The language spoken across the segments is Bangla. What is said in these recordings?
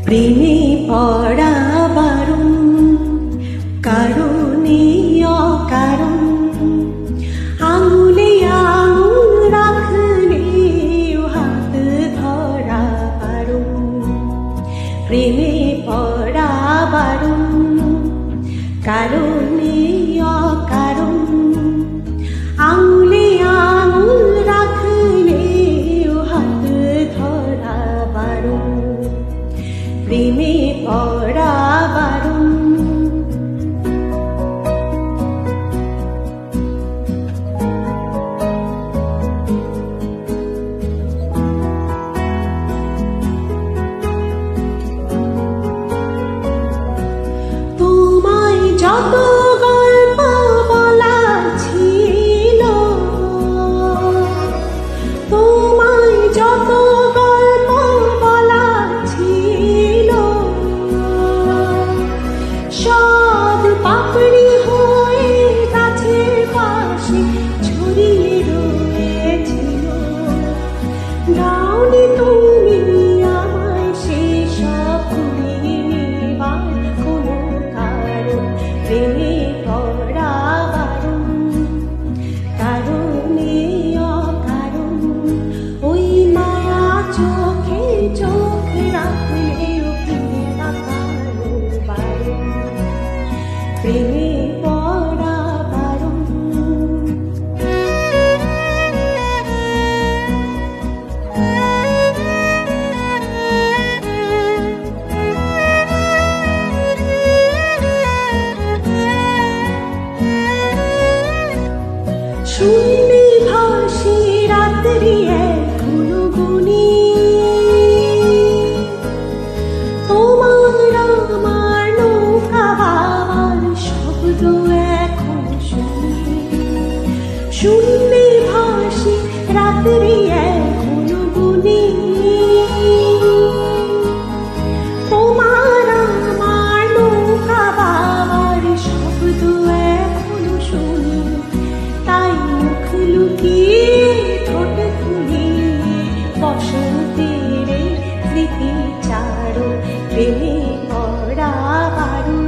প্রেমে পড়া বারণ, কারণে অকারণ, আঙুলে আঙুল রাখলে হাত ধরা বারণ। প্রেমে পড়া বারণ, কারণে অকারণ, আঙুলে আঙুল রাখলে হাত ধরা বারণ। প্রেমে পড়া বারণ। তোমায় যত গল্প বলা ছিল, তোমায় যত গল্প বলা ছিল, সব পাপড়ি হয়ে গাছের পাশে ছড়িয়ে রয়েছিল। দাওনি তুমি আমায় সেসব কুড়িয়ে নেবার কোনো কারণ। প্রেমে পড়া বারণ, কারণে অকারণ, ওই মায়া চোখে চোখ রাখলেও ফিরে তাকানো বারণ। প্রেমে পড়া বারণ। শূন্যে ভাসি রাত্রি এখনো গুনি, তোমার আমার নৌকা বাবার শব্দ এখন শুনি। শূন্যে ভাসি রাত্রি এখনো গুনি, তোমার আমার নৌকা বাবার শব্দ এখনো শুনি। তাই মুখ লুকিয়ে ঠোঁট ফুলিয়ে বসন্তের স্মৃতি চারো। প্রেমে পড়া বারণ,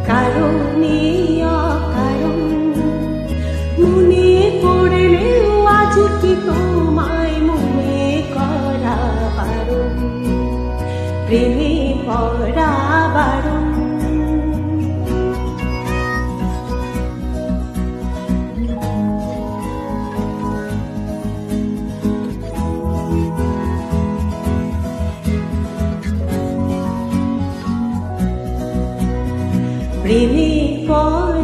কারণে অকারণ, মনে পড়লেও আজ কি তোমায় মনে করা বারণ। প্রেমে পড়া বারণ। প্রেমে পড়া